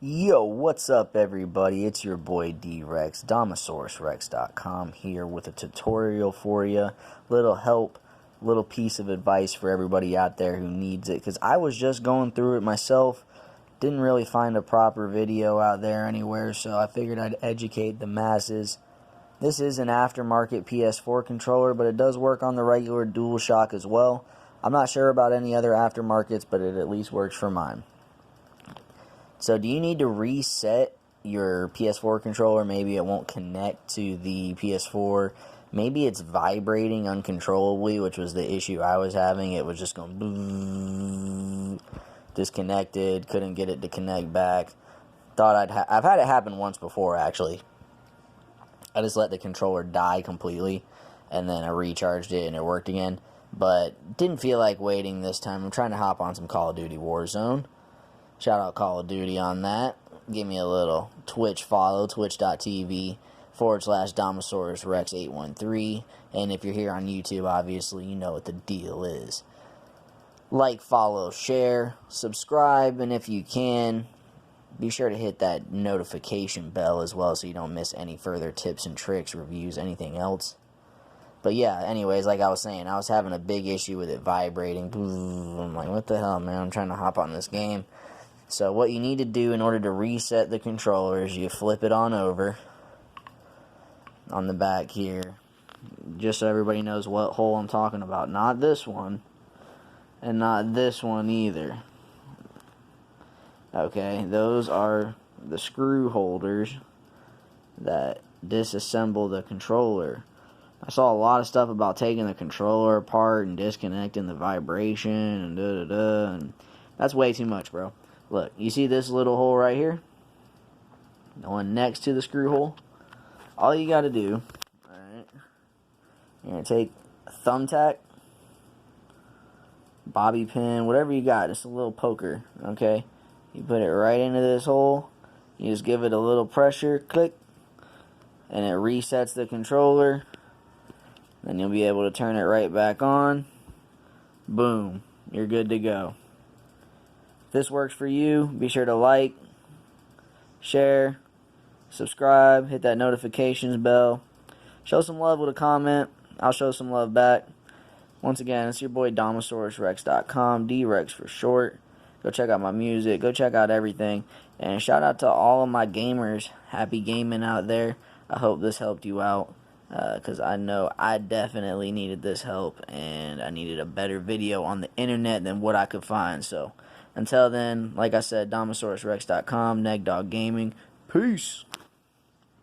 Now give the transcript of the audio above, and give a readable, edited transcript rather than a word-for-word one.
Yo, what's up everybody? It's your boy D-Rex, DomosaurusRex.com here with a tutorial for you. Little help, little piece of advice for everybody out there who needs it. Because I was just going through it myself. Didn't really find a proper video out there anywhere, so I figured I'd educate the masses. This is an aftermarket PS4 controller, but it does work on the regular DualShock as well. I'm not sure about any other aftermarkets, but it at least works for mine. So do you need to reset your PS4 controller? Maybe it won't connect to the PS4. Maybe it's vibrating uncontrollably, which was the issue I was having. It was just going boom, disconnected, couldn't get it to connect back. I've had it happen once before, actually. I just let the controller die completely, and then I recharged it and it worked again. But didn't feel like waiting this time. I'm trying to hop on some Call of Duty Warzone. Shout out Call of Duty on that. Give me a little Twitch follow, twitch.tv/DomosaurusRex813. And if you're here on YouTube, obviously, you know what the deal is. Like, follow, share, subscribe, and if you can, be sure to hit that notification bell as well so you don't miss any further tips and tricks, reviews, anything else. But yeah, anyways, like I was saying, I was having a big issue with it vibrating. I'm like, what the hell, man? I'm trying to hop on this game. So what you need to do in order to reset the controller is you flip it on over on the back here, just so everybody knows what hole I'm talking about. Not this one, and not this one either. Okay, those are the screw holders that disassemble the controller. I saw a lot of stuff about taking the controller apart and disconnecting the vibration and da-da-da, and that's way too much, bro. Look, you see this little hole right here? The one next to the screw hole? All you gotta do, alright, you're gonna take a thumbtack, bobby pin, whatever you got, just a little poker, okay? You put it right into this hole, you just give it a little pressure, click, and it resets the controller. Then you'll be able to turn it right back on. Boom, you're good to go. If this works for you, be sure to like, share, subscribe, hit that notifications bell. Show some love with a comment. I'll show some love back. Once again, it's your boy DomosaurusRex.com, D-Rex for short. Go check out my music. Go check out everything. And shout out to all of my gamers. Happy gaming out there. I hope this helped you out. Because I know I definitely needed this help. And I needed a better video on the internet than what I could find. So until then, like I said, DomosaurusRex.com, Negdog Gaming. Peace.